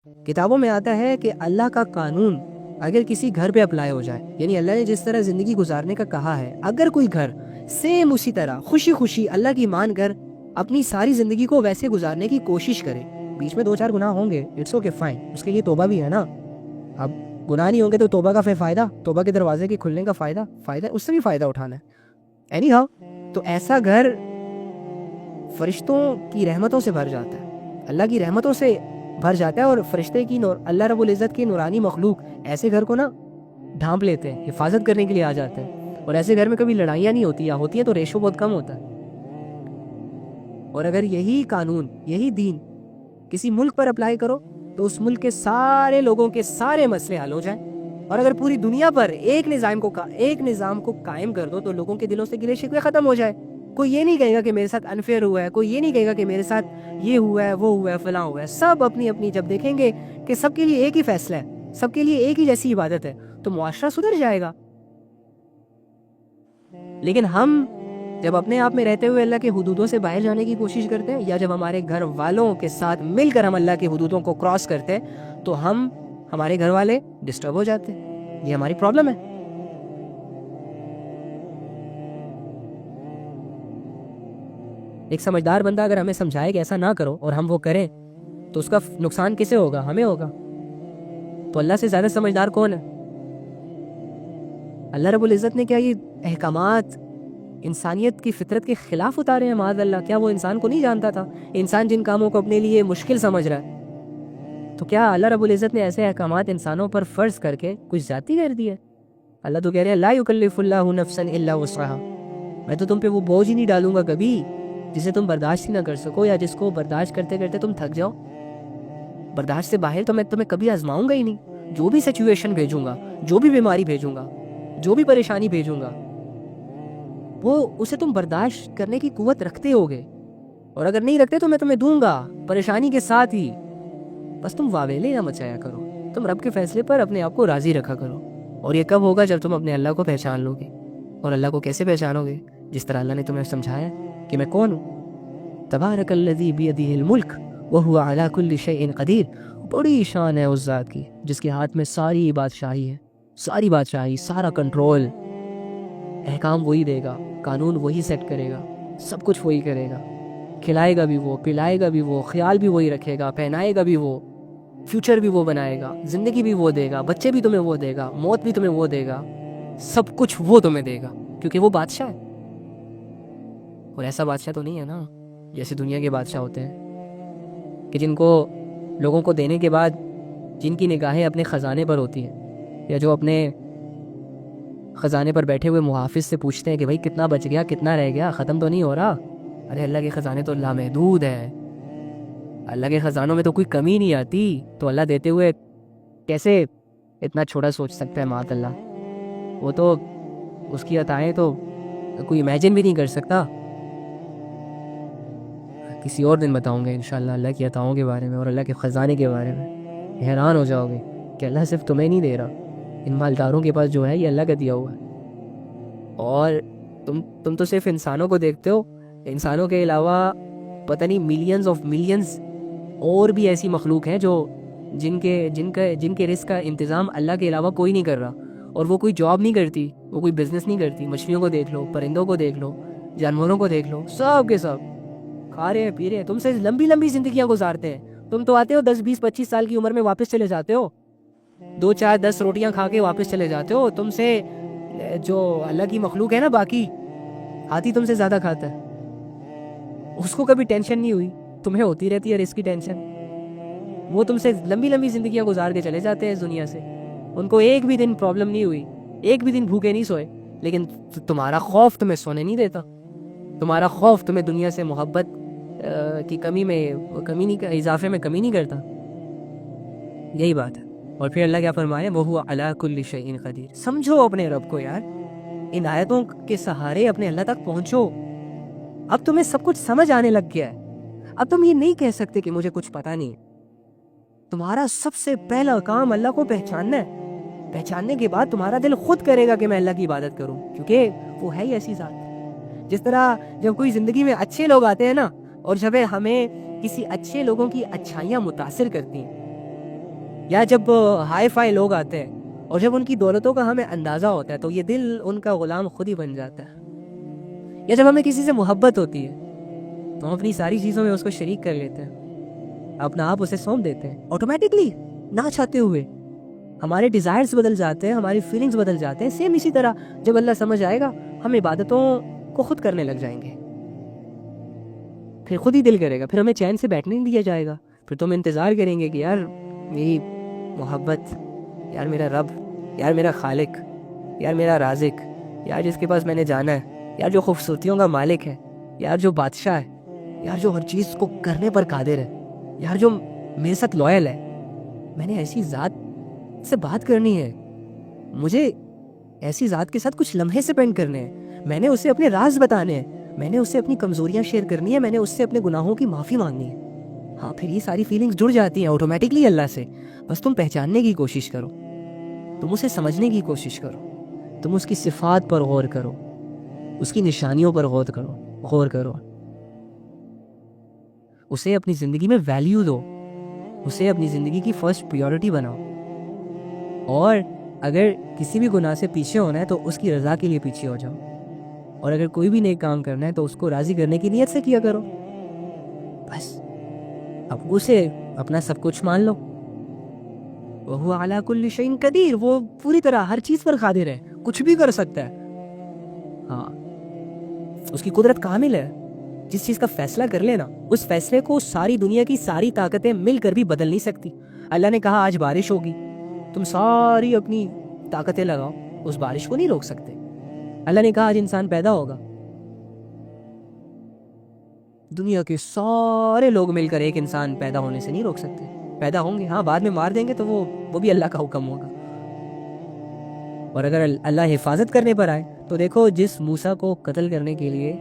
کتابوں میں آتا ہے کہ اللہ کا قانون اگر کسی گھر پہ اپلائی ہو جائے، یعنی اللہ نے جس طرح زندگی گزارنے کا کہا ہے، اگر کوئی گھر سیم اسی طرح خوشی خوشی اللہ کی مان کر اپنی ساری زندگی کو ویسے گزارنے کی کوشش کرے، بیچ میں 2-4 گناہ ہوں گے، اٹس اوکے فائن، اس کے لیے توبہ بھی ہے نا۔ اب گناہ نہیں ہوں گے تو توبہ کا پھر فائدہ، توبہ کے دروازے کے کھلنے کا فائدہ اس سے بھی فائدہ اٹھانا ہے۔ اینی ہاؤ، تو ایسا گھر فرشتوں کی رحمتوں سے بھر جاتا ہے، اللہ کی رحمتوں سے بھر جاتا ہے، اور فرشتے کی اللہ رب العزت کی نورانی مخلوق ایسے گھر کو نا ڈھانپ لیتے ہیں، حفاظت کرنے کے لیے آ جاتے ہیں، اور ایسے گھر میں کبھی لڑائیاں نہیں ہوتی، یا ہوتی ہیں تو ریشو بہت کم ہوتا ہے۔ اور اگر یہی قانون، یہی دین کسی ملک پر اپلائی کرو تو اس ملک کے سارے لوگوں کے سارے مسئلے حل ہو جائیں، اور اگر پوری دنیا پر ایک نظام کو قائم کر دو تو لوگوں کے دلوں سے گلے شکوے ختم ہو جائے۔ کوئی یہ نہیں کہے گا کہ میرے ساتھ انفیئر ہوا ہے، کوئی یہ نہیں کہے گا کہ میرے ساتھ یہ ہوا ہے، وہ ہوا ہے، فلاں ہوا ہے۔ سب اپنی اپنی جب دیکھیں گے کہ سب کے لیے ایک ہی فیصلہ ہے، سب کے لیے ایک ہی جیسی عبادت ہے، تو معاشرہ سدھر جائے گا۔ لیکن ہم جب اپنے آپ میں رہتے ہوئے اللہ کے حدودوں سے باہر جانے کی کوشش کرتے ہیں، یا جب ہمارے گھر والوں کے ساتھ مل کر ہم اللہ کی حدودوں کو کراس کرتے ہیں، تو ہمارے گھر والے ڈسٹرب ہو جاتے ہیں۔ یہ ہماری پرابلم ہے۔ ایک سمجھدار بندہ اگر ہمیں سمجھائے کہ ایسا نہ کرو اور ہم وہ کریں تو اس کا نقصان کسے ہوگا؟ ہمیں ہوگا۔ تو اللہ سے زیادہ سمجھدار کون ہے؟ اللہ رب العزت نے کیا یہ احکامات انسانیت کی فطرت کے خلاف اتارے ہیں؟ معاذ اللہ، کیا وہ انسان کو نہیں جانتا تھا؟ انسان جن کاموں کو اپنے لیے مشکل سمجھ رہا ہے، تو کیا اللہ رب العزت نے ایسے احکامات انسانوں پر فرض کر کے کچھ زیادتی کر دی ہے؟ اللہ تو کہہ رہے ہیں لا یکلف اللہ نفسا الا وسعها، میں تو تم پہ وہ بوجھ ہی نہیں ڈالوں گا کبھی جسے تم برداشت ہی نہ کر سکو، یا جس کو برداشت کرتے کرتے تم تھک جاؤ۔ برداشت سے باہر تو میں تمہیں کبھی آزماؤں گا ہی نہیں۔ جو بھی سچویشن بھیجوں گا، جو بھی بیماری بھیجوں گا، جو بھی پریشانی بھیجوں گا، وہ اسے تم برداشت کرنے کی قوت رکھتے ہوگے، اور اگر نہیں رکھتے تو میں تمہیں دوں گا پریشانی کے ساتھ ہی۔ بس تم واویلے نہ مچایا کرو، تم رب کے فیصلے پر اپنے آپ کو راضی رکھا کرو۔ اور یہ کب ہوگا؟ جب تم اپنے اللہ کو پہچان لو گے۔ اور اللہ کو کیسے پہچانو گے؟ جس طرح اللہ نے تمہیں سمجھایا کہ میں کون ہوں۔ تبارک الذی بیدہ الملک وہو علی کل شیء قدیر، بڑی شان ہے اس ذات کی جس کے ہاتھ میں ساری بادشاہی ہے، ساری بادشاہی، سارا کنٹرول۔ احکام وہی دے گا، قانون وہی سیٹ کرے گا، سب کچھ وہی کرے گا، کھلائے گا بھی وہ، پلائے گا بھی وہ، خیال بھی وہی رکھے گا، پہنائے گا بھی وہ، فیوچر بھی وہ بنائے گا، زندگی بھی وہ دے گا، بچے بھی تمہیں وہ دے گا، موت بھی تمہیں وہ دے گا، سب کچھ وہ تمہیں دے گا، کیونکہ وہ بادشاہ ہے۔ اور ایسا بادشاہ تو نہیں ہے نا جیسے دنیا کے بادشاہ ہوتے ہیں کہ جن کو لوگوں کو دینے کے بعد جن کی نگاہیں اپنے خزانے پر ہوتی ہیں، یا جو اپنے خزانے پر بیٹھے ہوئے محافظ سے پوچھتے ہیں کہ بھائی کتنا بچ گیا، کتنا رہ گیا، ختم تو نہیں ہو رہا؟ ارے اللہ کے خزانے تو لامحدود ہے، اللہ کے خزانوں میں تو کوئی کمی نہیں آتی، تو اللہ دیتے ہوئے کیسے اتنا چھوٹا سوچ سکتا ہے؟ معاذ اللہ، وہ تو اس کی عطائیں تو کوئی امیجن بھی نہیں کر سکتا۔ کسی اور دن بتاؤں گے انشاءاللہ اللہ کی عطاؤں کے بارے میں اور اللہ کے خزانے کے بارے میں۔ حیران ہو جاؤ گے کہ اللہ صرف تمہیں نہیں دے رہا، ان مالداروں کے پاس جو ہے یہ اللہ کا دیا ہوا ہے، اور تم تو صرف انسانوں کو دیکھتے ہو، انسانوں کے علاوہ پتہ نہیں ملینز آف ملینز اور بھی ایسی مخلوق ہیں جو جن کے رزق کا انتظام اللہ کے علاوہ کوئی نہیں کر رہا، اور وہ کوئی جاب نہیں کرتی، وہ کوئی بزنس نہیں کرتی۔ مچھلیوں کو دیکھ لو، پرندوں کو دیکھ لو، جانوروں کو دیکھ لو، سب کے سب کھا رہے ہیں، پی رہے ہیں، تم سے لمبی لمبی زندگیاں گزارتے ہیں۔ تم تو آتے ہو 10-20-25 سال کی عمر میں واپس چلے جاتے ہو، 2-4-10 روٹیاں کھا کے واپس چلے جاتے ہو۔ تم سے جو اللہ کی مخلوق ہے نا، باقی ہاتھی تم سے زیادہ کھاتا ہے، اس کو کبھی ٹینشن نہیں ہوئی، تمہیں ہوتی رہتی ہے رزق کی ٹینشن۔ وہ تم سے لمبی لمبی زندگیاں گزار کے چلے جاتے ہیں اس دنیا سے، ان کو ایک بھی دن پرابلم نہیں ہوئی، ایک بھی دن بھوکے نہیں سوئے، لیکن تمہارا خوف تمہیں سونے نہیں دیتا، تمہارا خوف تمہیں دنیا سے محبت کی اضافے میں کمی نہیں کرتا۔ یہی بات ہے۔ اور پھر اللہ کیا فرمائے؟ وَهُوَ عَلَىٰ كُلِّ شَيْءٍ قَدِيرٌ۔ سمجھو اپنے رب کو یار، ان آیتوں کے سہارے اپنے اللہ تک پہنچو۔ اب تمہیں سب کچھ سمجھ آنے لگ گیا ہے، اب تم یہ نہیں کہہ سکتے کہ مجھے کچھ پتہ نہیں ہے۔ تمہارا سب سے پہلا کام اللہ کو پہچاننا ہے، پہچاننے کے بعد تمہارا دل خود کرے گا کہ میں اللہ کی عبادت کروں، کیونکہ وہ ہے ہی ایسی ذات۔ جس طرح جب کوئی زندگی میں اچھے لوگ آتے ہیں نا، اور جب ہمیں کسی اچھے لوگوں کی اچھائیاں متاثر کرتی ہیں، یا جب ہائی فائی لوگ آتے ہیں اور جب ان کی دولتوں کا ہمیں اندازہ ہوتا ہے تو یہ دل ان کا غلام خود ہی بن جاتا ہے. یا جب ہمیں کسی سے محبت ہوتی ہے تو ہم اپنی ساری چیزوں میں اس کو شریک کر لیتے ہیں, اپنا آپ اسے سونپ دیتے ہیں آٹومیٹکلی, نہ چاہتے ہوئے. ہمارے ڈیزائرز بدل جاتے ہیں, ہماری فیلنگز بدل جاتے ہیں. سیم اسی طرح جب اللہ سمجھ آئے گا ہم عبادتوں کو خود کرنے لگ جائیں گے, پھر خود ہی دل کرے گا, پھر ہمیں چین سے بیٹھنے نہیں دیا جائے گا. پھر تم انتظار کریں گے کہ یار میری محبت, یار میرا رب, یار میرا خالق, یار میرا رازق, یار جس کے پاس میں نے جانا ہے, یار جو خوبصورتیوں کا مالک ہے, یار جو بادشاہ ہے, یار جو ہر چیز کو کرنے پر قادر ہے, یار جو میرے ساتھ لوئل ہے, میں نے ایسی ذات سے بات کرنی ہے, مجھے ایسی ذات کے ساتھ کچھ لمحے سپینڈ کرنے ہیں, میں نے اسے اپنے راز بتانے ہیں, میں نے اسے اپنی کمزوریاں شیئر کرنی ہے, میں نے اس سے اپنے گناہوں کی معافی مانگنی ہے. ہاں پھر یہ ساری فیلنگز جڑ جاتی ہیں آٹومیٹکلی اللہ سے. بس تم پہچاننے کی کوشش کرو, تم اسے سمجھنے کی کوشش کرو, تم اس کی صفات پر غور کرو, اس کی نشانیوں پر غور کرو, اسے اپنی زندگی میں ویلیو دو, اسے اپنی زندگی کی فرسٹ پریورٹی بناؤ. اور اگر کسی بھی گناہ سے پیچھے ہونا ہے تو اس کی رضا کے لیے پیچھے ہو جاؤ, اور اگر کوئی بھی نیک کام کرنا ہے تو اس کو راضی کرنے کی نیت سے کیا کرو. بس اب اسے اپنا سب کچھ مان لو. وَهُوَ عَلَى كُلِّ شَيْءٍ قَدِيرٌ, وہ پوری طرح ہر چیز پر قادر ہے, کچھ بھی کر سکتا ہے. ہاں اس کی قدرت کامل ہے, جس چیز کا فیصلہ کر لینا اس فیصلے کو ساری دنیا کی ساری طاقتیں مل کر بھی بدل نہیں سکتی. اللہ نے کہا آج بارش ہوگی, تم ساری اپنی طاقتیں لگاؤ, اس بارش کو نہیں روک سکتے. اللہ نے کہا آج انسان پیدا ہوگا, دنیا کے سارے لوگ مل کر ایک انسان پیدا ہونے سے نہیں روک سکتے. پیدا ہوں گے, ہاں بعد میں مار دیں گے تو وہ بھی اللہ کا حکم ہوگا. اور اگر اللہ حفاظت کرنے پر آئے تو دیکھو جس موسیٰ کو قتل کرنے کے لیے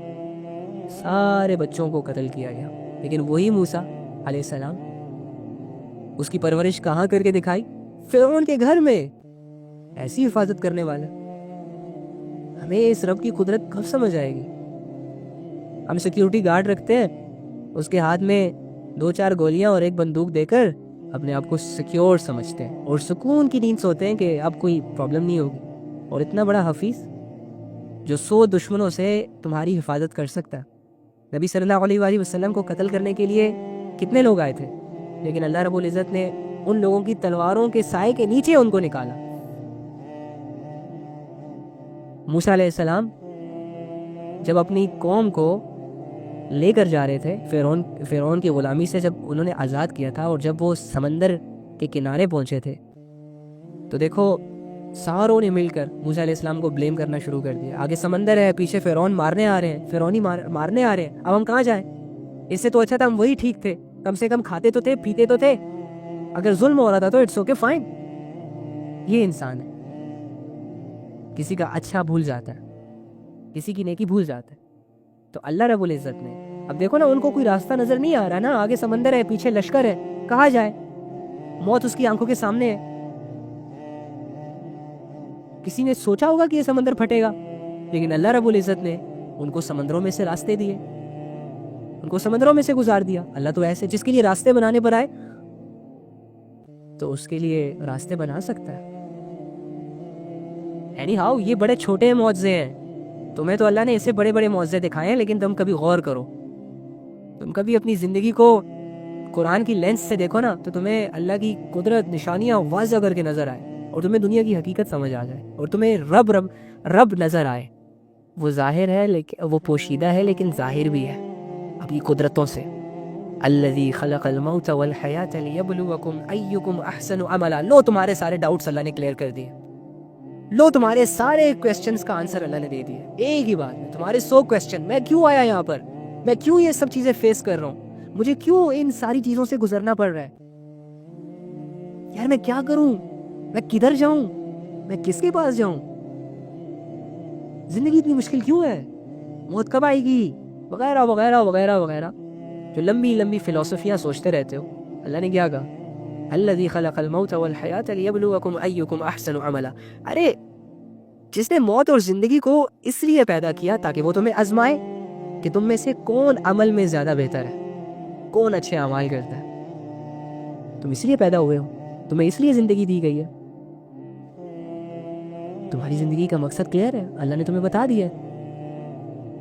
سارے بچوں کو قتل کیا گیا, لیکن وہی موسیٰ علیہ السلام, اس کی پرورش کہاں کر کے دکھائی؟ فرعون کے گھر میں. ایسی حفاظت کرنے والا. ہمیں اس رب کی قدرت کب سمجھ آئے گی؟ ہم سیکیورٹی گارڈ رکھتے ہیں, اس کے ہاتھ میں 2-4 گولیاں اور ایک بندوق دے کر اپنے آپ کو سیکیور سمجھتے ہیں اور سکون کی نیند سوتے ہیں کہ اب کوئی پرابلم نہیں ہوگی. اور اتنا بڑا حفیظ جو 100 دشمنوں سے تمہاری حفاظت کر سکتا ہے. نبی صلی اللہ علیہ وآلہ وسلم کو قتل کرنے کے لیے کتنے لوگ آئے تھے, لیکن اللہ رب العزت نے ان لوگوں کی تلواروں کے سائے کے نیچے ان کو نکالا. موسیٰ علیہ السلام جب اپنی قوم کو لے کر جا رہے تھے فرعون کی غلامی سے, جب انہوں نے آزاد کیا تھا, اور جب وہ سمندر کے کنارے پہنچے تھے تو دیکھو ساروں نے مل کر موسیٰ علیہ السلام کو بلیم کرنا شروع کر دیا. آگے سمندر ہے, پیچھے فرعون مارنے آ رہے ہیں, فرعونی مارنے آ رہے ہیں, اب ہم کہاں جائیں؟ اس سے تو اچھا تھا ہم وہی ٹھیک تھے, کم سے کم کھاتے تو تھے, پیتے تو تھے, اگر ظلم ہو رہا تھا تو اٹس اوکے فائن. یہ انسان ہے, کسی کا اچھا بھول جاتا ہے, کسی کی نیکی بھول جاتا ہے. تو اللہ رب العزت نے, اب دیکھو نا ان کو کوئی راستہ نظر نہیں آ رہا نا, آگے سمندر ہے, پیچھے لشکر ہے, کہاں جائے؟ موت اس کی آنکھوں کے سامنے ہے. کسی نے سوچا ہوگا کہ یہ سمندر پھٹے گا, لیکن اللہ رب العزت نے ان کو سمندروں میں سے راستے دیے, ان کو سمندروں میں سے گزار دیا. اللہ تو ایسے جس کے لیے راستے بنانے پر آئے تو اس کے لیے راستے بنا سکتا ہے. اینی ہاؤ یہ بڑے چھوٹے معجزے ہیں, تمہیں تو اللہ نے اسے بڑے بڑے معجزے دکھائے ہیں, لیکن تم کبھی غور کرو, تم کبھی اپنی زندگی کو قرآن کی لینس سے دیکھو نا, تو تمہیں اللہ کی قدرت نشانیاں واضح کر کے نظر آئے, اور تمہیں دنیا کی حقیقت سمجھ آ جائے, اور تمہیں رب نظر آئے. وہ ظاہر ہے, لیکن وہ پوشیدہ ہے, لیکن ظاہر بھی ہے اپنی قدرتوں سے. الذی خلق الموت والحیات لیبلوکم ایکم احسن عملا. لو تمہارے سارے ڈاؤٹس اللہ نے کلیئر کر دیے, لو تمہارے سارے کویسچنز کا آنسر اللہ نے دے دیا ایک ہی بات میں. تمہارے 100 کویسچن, میں کیوں آیا یہاں پر, میں کیوں یہ سب چیزیں فیس کر رہا ہوں, مجھے کیوں ان ساری چیزوں سے گزرنا پڑ رہا ہے, یار میں کیا کروں, میں کدھر جاؤں, میں کس کے پاس جاؤں, زندگی اتنی مشکل کیوں ہے, موت کب آئے گی, وغیرہ وغیرہ وغیرہ وغیرہ, جو لمبی لمبی فلسفیاں سوچتے رہتے ہو. اللہ نے کیا کہا, الذی خلق الموت والحیات لیبلوکم ایکم احسن عملا. ارے جس نے موت اور زندگی کو اس لیے پیدا کیا تاکہ وہ تمہیں آزمائے کہ تم میں سے کون عمل میں زیادہ بہتر ہے, کون اچھے اعمال کرتا ہے. تم اس لیے پیدا ہوئے ہو, تمہیں اس لیے زندگی دی گئی ہے. تمہاری زندگی کا مقصد کلیئر ہے, اللہ نے تمہیں بتا دیا ہے.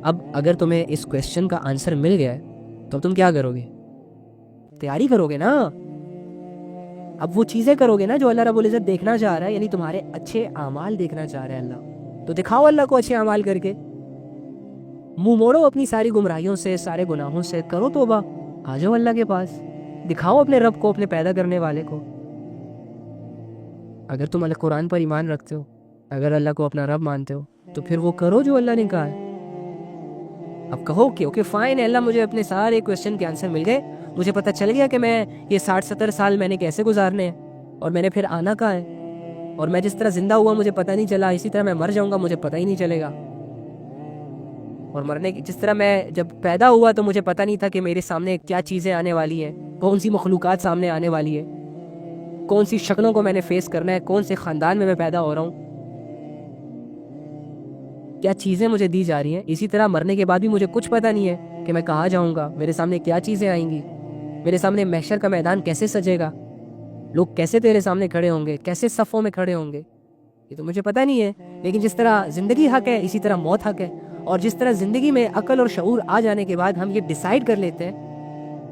اب اگر تمہیں اس کویسچن کا آنسر مل گیا ہے تو تم کیا کرو گے؟ تیاری کرو گے نا. اب وہ چیزیں کرو گے نا جو اللہ رب العزت دیکھنا چاہ رہا ہے, یعنی تمہارے اچھے اعمال دیکھنا چاہ رہا ہے اللہ. تو دکھاؤ اللہ کو اچھے اعمال کر کے, منہ موڑو اپنی ساری گمراہیوں سے, سارے گناہوں سے, کرو توبہ, آ جاؤ اللہ کے پاس, دکھاؤ اپنے رب کو, اپنے پیدا کرنے والے کو. اگر تم اللہ قرآن پر ایمان رکھتے ہو, اگر اللہ کو اپنا رب مانتے ہو, تو پھر وہ کرو جو اللہ نے کہا ہے. اب کہو کہ اوکے فائن ہے اللہ, مجھے اپنے سارے کویسچن کے آنسر مل گئے, مجھے پتہ چل گیا کہ میں یہ 60-70 سال میں نے کیسے گزارنے ہیں, اور میں نے پھر آنا کہاں ہے, اور میں جس طرح زندہ ہوا مجھے پتہ نہیں چلا, اسی طرح میں مر جاؤں گا مجھے پتہ ہی نہیں چلے گا. اور مرنے کی جس طرح میں جب پیدا ہوا تو مجھے پتہ نہیں تھا کہ میرے سامنے کیا چیزیں آنے والی ہیں, کون سی مخلوقات سامنے آنے والی ہے, کون سی شکلوں کو میں نے فیس کرنا ہے, کون سے خاندان میں پیدا ہو رہا ہوں, کیا چیزیں مجھے دی جا رہی ہیں. اسی طرح مرنے کے بعد بھی مجھے کچھ پتہ نہیں ہے کہ میں کہاں جاؤں گا, میرے سامنے کیا چیزیں آئیں گی, میرے سامنے محشر کا میدان کیسے سجے گا, لوگ کیسے تیرے سامنے کھڑے ہوں گے, کیسے صفوں میں کھڑے ہوں گے, یہ تو مجھے پتہ نہیں ہے. لیکن جس طرح زندگی حق ہے اسی طرح موت حق ہے, اور جس طرح زندگی میں عقل اور شعور آ جانے کے بعد ہم یہ ڈیسائیڈ کر لیتے ہیں,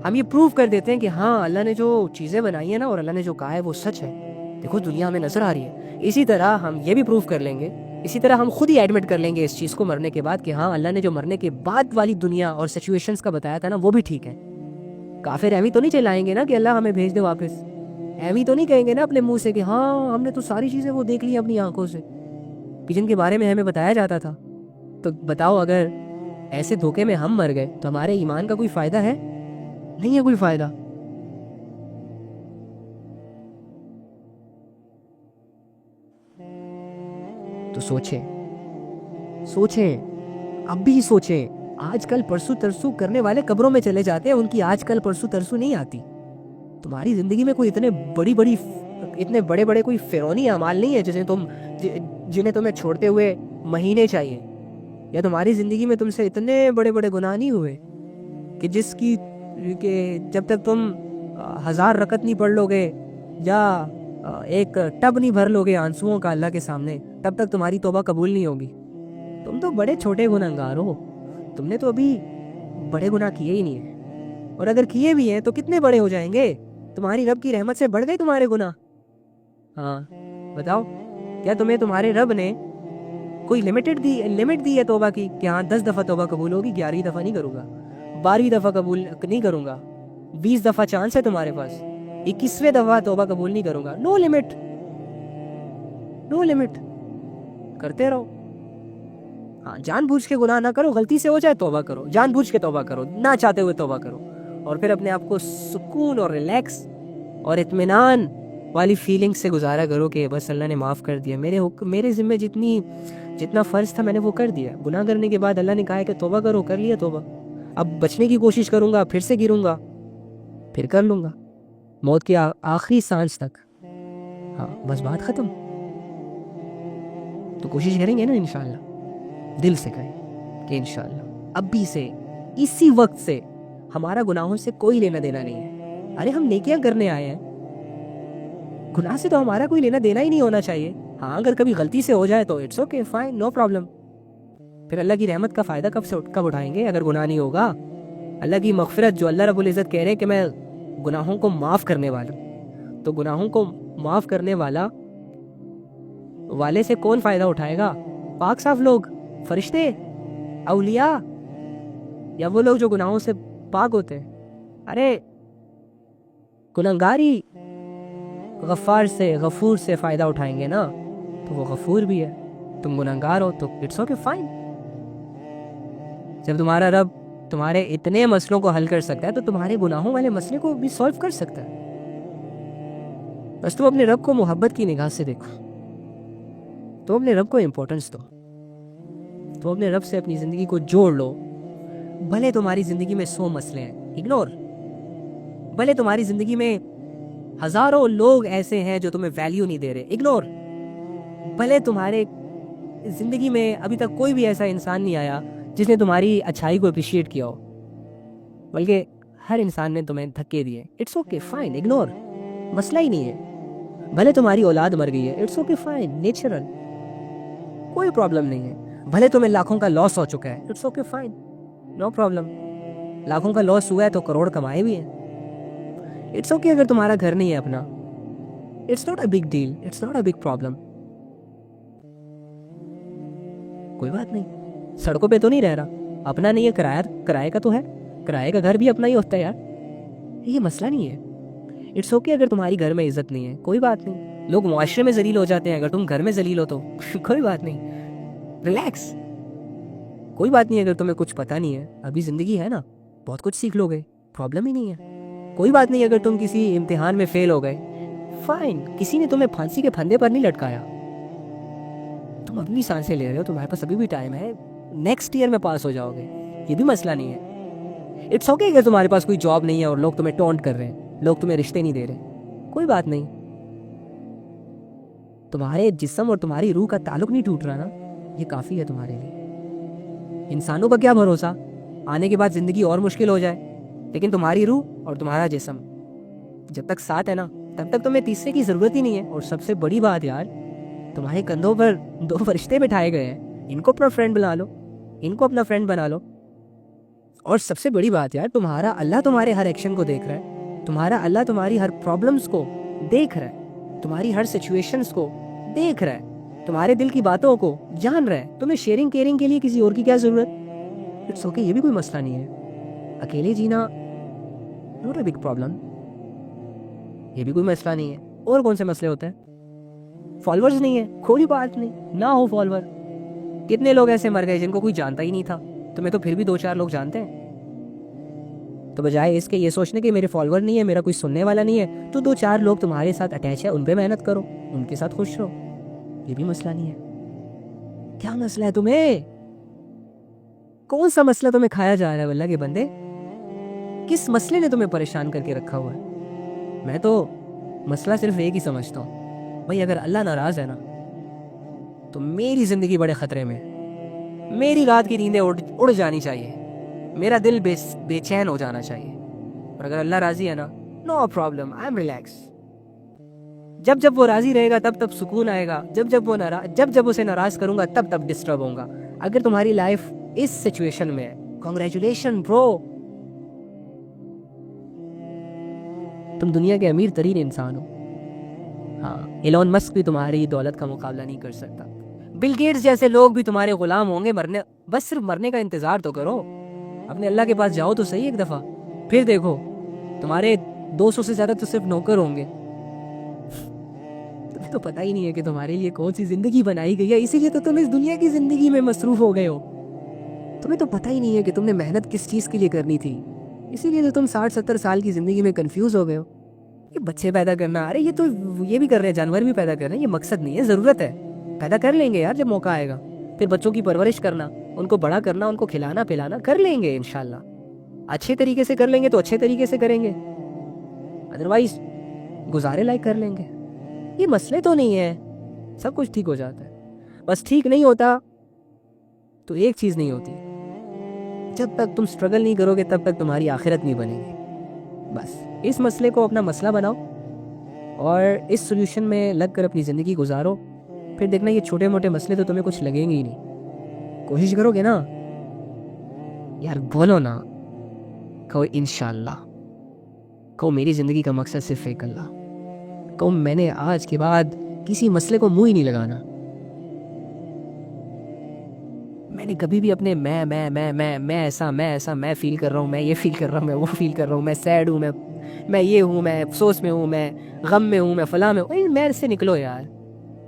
ہم یہ پروف کر دیتے ہیں کہ ہاں اللہ نے جو چیزیں بنائی ہیں نا اور اللہ نے جو کہا ہے وہ سچ ہے, دیکھو دنیا ہمیں نظر آ رہی ہے, اسی طرح ہم یہ بھی پروف کر لیں گے, اسی طرح ہم خود ہی ایڈمٹ کر لیں گے اس چیز کو مرنے کے بعد کہ ہاں اللہ نے جو مرنے کے بعد والی دنیا اور سچویشنز کا بتایا تھا نا وہ بھی ٹھیک ہے. کافر ایویں تو نہیں چلائیں گے نا کہ اللہ ہمیں بھیج دے واپس, ایویں تو نہیں کہیں گے نا اپنے منہ سے کہ ہاں ہم نے تو ساری چیزیں وہ دیکھ لی اپنی آنکھوں سے کہ جن کے بارے میں ہمیں بتایا جاتا تھا. تو بتاؤ اگر ایسے دھوکے میں ہم مر گئے تو ہمارے ایمان کا کوئی فائدہ ہے؟ نہیں ہے کوئی فائدہ. تو سوچیں اب بھی سوچیں. آج کل پرسو ترسو کرنے والے قبروں میں چلے جاتے ہیں, ان کی آج کل پرسو ترسو نہیں آتی. تمہاری زندگی میں کوئی اتنے بڑے بڑے کوئی فرعونی اعمال نہیں ہے جنہیں تمہیں چھوڑتے ہوئے مہینے چاہیے, یا تمہاری زندگی میں تم سے اتنے بڑے بڑے گناہ نہیں ہوئے کہ جب تک تم 1000 رکعت نہیں پڑھ لو گے یا ایک ٹب نہیں بھر لو گے آنسوؤں کا اللہ کے سامنے, تب تک تمہاری توبہ قبول نہیں ہوگی. تم تو بڑے چھوٹے گناہگار ہو, تم نے تو ابھی بڑے گناہ کیے ہی نہیں ہیں, اور اگر کیے بھی ہیں تو کتنے بڑے ہو جائیں گے, تمہاری رب کی رحمت سے بڑھ گئے تمہارے گناہ. ہاں بتاؤ, کیا تمہیں تمہارے رب نے کوئی لمٹ دی ہے توبہ کی کہ ہاں 10 دفعہ توبہ قبول ہوگی, 11 دفعہ نہیں کروں گا, 12 دفعہ قبول نہیں کروں گا, 20 دفعہ چانس ہے تمہارے پاس, 21ویں دفعہ توبہ قبول نہیں کروں گا. نو لمٹ, کرتے رہو. ہاں جان بوجھ کے گناہ نہ کرو, غلطی سے ہو جائے توبہ کرو, جان بوجھ کے توبہ کرو, نہ چاہتے ہوئے توبہ کرو, اور پھر اپنے آپ کو سکون اور ریلیکس اور اطمینان والی فیلنگ سے گزارا کرو کہ بس اللہ نے معاف کر دیا, میرے ذمہ جتنا فرض تھا میں نے وہ کر دیا. گناہ کرنے کے بعد اللہ نے کہا ہے کہ توبہ کرو, کر لیا توبہ, اب بچنے کی کوشش کروں گا, پھر سے گروں گا, پھر کر لوں گا موت کی آخری سانس تک. ہاں بس بات ختم. تو کوشش کریں گے نا انشاءاللہ, دل سے کریں کہ انشاءاللہ اب بھی سے اسی وقت سے ہمارا گناہوں سے کوئی لینا دینا نہیں ہے. ارے ہم نیکیاں کرنے آئے ہیں, گناہ سے تو ہمارا کوئی لینا دینا ہی نہیں ہونا چاہیے. ہاں اگر کبھی غلطی سے ہو جائے تو it's okay fine, no problem. پھر اللہ کی رحمت کا فائدہ کب اٹھائیں گے اگر گناہ نہیں ہوگا؟ اللہ کی مغفرت جو اللہ رب العزت کہہ رہے ہیں کہ میں گناہوں کو معاف کرنے والا ہوں, تو گناہوں کو معاف کرنے والے سے کون فائدہ اٹھائے گا؟ پاک صاف لوگ, فرشتے, اولیاء, یا وہ لوگ جو گناہوں سے پاک ہوتے ہیں؟ ارے گناہگاری غفور سے فائدہ اٹھائیں گے نا, تو وہ غفور بھی ہے, تم گناہگار ہو تو اٹس اوکے فائن. جب تمہارا رب تمہارے اتنے مسئلوں کو حل کر سکتا ہے تو تمہارے گناہوں والے مسئلے کو بھی سولو کر سکتا ہے. بس تم اپنے رب کو محبت کی نگاہ سے دیکھو, تو اپنے رب کو امپورٹنس دو, تو اپنے رب سے اپنی زندگی کو جوڑ لو. بھلے تمہاری زندگی میں 100 مسئلے ہیں, اگنور. بھلے تمہاری زندگی میں ہزاروں لوگ ایسے ہیں جو تمہیں ویلیو نہیں دے رہے, اگنور. بھلے تمہارے زندگی میں ابھی تک کوئی بھی ایسا انسان نہیں آیا جس نے تمہاری اچھائی کو اپریشیٹ کیا ہو, بلکہ ہر انسان نے تمہیں دھکے دیے, اٹس اوکے فائن, اگنور. مسئلہ ہی نہیں ہے. بھلے تمہاری اولاد مر گئی ہے، اٹس اوکے فائن، نیچرل، کوئی پرابلم نہیں ہے. بھلے تمہیں لاکھوں کا لاس ہو چکا ہے، it's okay fine, no problem. لاکھوں کا لاس ہوا ہے تو کروڑ کمائے بھی ہیں. اٹس اوکے اگر تمہارا گھر نہیں ہے اپنا، it's not a big deal, it's not a big problem. کوئی بات نہیں، سڑکوں پہ تو نہیں رہ رہا، اپنا نہیں ہے، کرائے کا تو ہے. کرائے کا گھر بھی اپنا ہی ہوتا ہے یار، یہ مسئلہ نہیں ہے. اٹس اوکے اگر تمہاری گھر میں عزت نہیں ہے، کوئی بات نہیں. لوگ معاشرے میں ذلیل ہو جاتے ہیں، اگر تم گھر میں ذلیل ہو تو کوئی بات نہیں، ریلیکس. کوئی بات نہیں اگر تمہیں کچھ پتہ نہیں ہے، ابھی زندگی ہے نا، بہت کچھ سیکھ لو گے، پرابلم ہی نہیں ہے. کوئی بات نہیں اگر تم کسی امتحان میں فیل ہو گئے، فائن، کسی نے تمہیں پھانسی کے پھندے پر نہیں لٹکایا. تم اپنی سانسیں لے رہے ہو، تمہارے پاس ابھی بھی ٹائم ہے، نیکسٹ ایئر میں پاس ہو جاؤ گے، یہ بھی مسئلہ نہیں ہے. اٹس اوکے اگر تمہارے پاس کوئی جاب نہیں ہے اور لوگ تمہیں ٹونٹ کر رہے ہیں، لوگ تمہیں رشتے نہیں دے رہے، کوئی بات نہیں. تمہارے جسم اور تمہاری روح کا تعلق نہیں ٹوٹ رہا نا، یہ کافی ہے تمہارے لیے. انسانوں کا کیا بھروسہ، آنے کے بعد زندگی اور مشکل ہو جائے، لیکن تمہاری روح اور تمہارا جسم جب تک ساتھ ہے نا، تب تک تمہیں تیسرے کی ضرورت ہی نہیں ہے. اور سب سے بڑی بات یار، تمہارے کندھوں پر 2 فرشتے بٹھائے گئے ہیں، ان کو اپنا فرینڈ بنا لو، ان کو اپنا فرینڈ بنا لو. اور سب سے بڑی بات یار، تمہارا اللہ تمہارے ہر ایکشن کو دیکھ رہا ہے، تمہارا اللہ تمہاری ہر پرابلمز کو دیکھ رہا ہے، تمہاری ہر سچویشنز کو دیکھ رہا ہے، تمہارے دل کی باتوں کو جان رہا ہے. تمہیں شیئرنگ کیئرنگ کے لیے کسی اور کی کیا ضرورت؟ اٹس اوکے، یہ بھی کوئی مسئلہ نہیں ہے. اکیلے جینا ناٹ اے بگ پرابلم، یہ بھی کوئی مسئلہ نہیں ہے. اور کون سے مسئلے ہوتے ہیں؟ فالوورز نہیں ہے، کوئی بات نہیں، نہ ہو فالوور. کتنے لوگ ایسے مر گئے جن کو کوئی جانتا ہی نہیں تھا، تمہیں تو پھر بھی 2-4 لوگ جانتے ہیں. تو بجائے اس کے یہ سوچنے کہ میرے فالوور نہیں ہے، میرا کوئی سننے والا نہیں ہے، تو 2-4 لوگ تمہارے ساتھ اٹیچ ہے، ان پہ محنت کرو، ان کے ساتھ خوش رہو، یہ بھی مسئلہ نہیں ہے. کیا مسئلہ ہے تمہیں؟ کون سا مسئلہ تمہیں کھایا جا رہا ہے اللہ کے بندے؟ کس مسئلے نے تمہیں پریشان کر کے رکھا ہوا ہے؟ میں تو مسئلہ صرف ایک ہی سمجھتا ہوں، بھائی اگر اللہ ناراض ہے نا تو میری زندگی بڑے خطرے میں، میری رات کی نیندیں اڑ جانی چاہیے، میرا دل بے چین ہو جانا چاہیے. اور اگر اللہ راضی ہے نا، no problem, I am relax. جب جب وہ راضی رہے گا تب تب سکون آئے گا، جب اسے ناراض کروں گا تب تب ڈسٹرب ہوں گا. اگر تمہاری لائف اس سچویشن میں ہے، کنگریچولیشن برو، تم دنیا کے امیر ترین انسان ہو. ہاں، ایلون مسک بھی تمہاری دولت کا مقابلہ نہیں کر سکتا. بل گیٹس جیسے لوگ بھی تمہارے غلام ہوں گے، بس صرف مرنے کا انتظار تو کرو. اپنے اللہ کے پاس جاؤ تو صحیح ایک دفعہ، پھر دیکھو تمہارے 200 سے زیادہ تو صرف نوکر ہوں گے. تمہیں تو پتہ ہی نہیں ہے کہ تمہارے لیے کون سی زندگی بنائی گئی ہے، اسی لیے تو تم اس دنیا کی زندگی میں مصروف ہو گئے ہو. تمہیں تو پتہ ہی نہیں ہے کہ تم نے محنت کس چیز کے لیے کرنی تھی، اسی لیے تو تم 60-70 سال کی زندگی میں کنفیوز ہو گئے ہو. یہ بچے پیدا کرنا، ارے یہ بھی کر رہے ہیں، جانور بھی پیدا کر رہے ہیں، یہ مقصد نہیں ہے، ضرورت ہے. پیدا کر لیں گے یار جب موقع آئے گا. پھر بچوں کی پرورش کرنا، ان کو بڑا کرنا، ان کو کھلانا پلانا کر لیں گے انشاءاللہ. اچھے طریقے سے کر لیں گے تو اچھے طریقے سے کریں گے، ادروائز گزارے لائق کر لیں گے. یہ مسئلے تو نہیں ہے، سب کچھ ٹھیک ہو جاتا ہے. بس ٹھیک نہیں ہوتا تو ایک چیز نہیں ہوتی، جب تک تم سٹرگل نہیں کرو گے تب تک تمہاری آخرت نہیں بنے گی. بس اس مسئلے کو اپنا مسئلہ بناؤ اور اس سولوشن میں لگ کر اپنی زندگی گزارو، پھر دیکھنا یہ چھوٹے موٹے مسئلے تو تمہیں کچھ لگیں گے ہی نہیں. کوشش کرو گے نا یار، بولو نا، کہو انشاءاللہ، کہو میری زندگی کا مقصد صرف ایک اللہ، کہو میں نے آج کے بعد کسی مسئلے کو منہ ہی نہیں لگانا. میں نے کبھی بھی اپنے میں ایسا میں فیل کر رہا ہوں، میں یہ فیل کر رہا ہوں، میں وہ فیل کر رہا ہوں، میں سیڈ ہوں، میں یہ ہوں، میں افسوس میں ہوں، میں غم میں ہوں، میں فلاں میں ہوں. میں سے نکلو یار.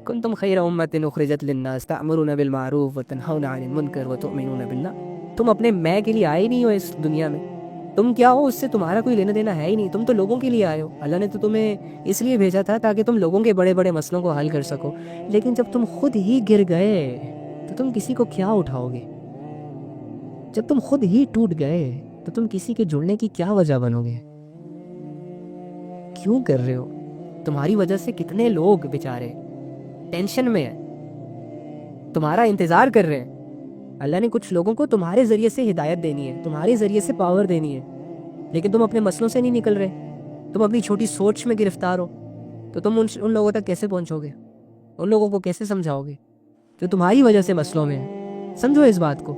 کنتم خیر امت اخرجت للناس تأمرون بالمعروف وتنہون عن المنکر وتؤمنون باللہ. تم اپنے میں کے لیے آئے نہیں ہو اس دنیا میں، تم کیا ہو اس سے تمہارا کوئی لینا دینا ہے ہی نہیں. تم تو لوگوں کے لیے آئے ہو، اللہ نے تو تمہیں اس لیے بھیجا تھا تاکہ تم لوگوں کے بڑے بڑے مسئلوں کو حل کر سکو. لیکن جب تم خود ہی گر گئے تو تم کسی کو کیا اٹھاؤ گے؟ جب تم خود ہی ٹوٹ گئے تو تم کسی کے جڑنے کی کیا وجہ بنو گے؟ کیوں کر رہے ہو؟ تمہاری وجہ سے کتنے لوگ بیچارے ٹینشن میں ہیں، تمہارا انتظار کر رہے ہیں. اللہ نے کچھ لوگوں کو تمہارے ذریعے سے ہدایت دینی ہے، تمہارے ذریعے سے پاور دینی ہے، لیکن تم اپنے مسئلوں سے نہیں نکل رہے، تم اپنی چھوٹی سوچ میں گرفتار ہو. تو تم ان لوگوں تک کیسے پہنچو گے؟ ان لوگوں کو کیسے سمجھاؤ گے جو تمہاری وجہ سے مسئلوں میں ہیں؟ سمجھو اس بات کو.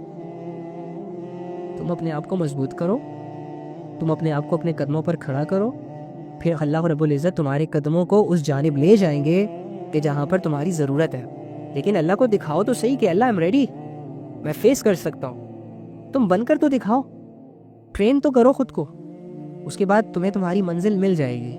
تم اپنے آپ کو مضبوط کرو، تم اپنے آپ کو اپنے قدموں پر کھڑا کرو، پھر اللہ رب العزت تمہارے قدموں کو اس جانب لے جائیں گے کہ جہاں پر تمہاری ضرورت ہے. لیکن اللہ کو دکھاؤ تو صحیح کہ اللہ ایم ریڈی، میں فیس کر سکتا ہوں. تم بن کر تو دکھاؤ، ٹرین تو کرو خود کو، اس کے بعد تمہیں تمہاری منزل مل جائے گی.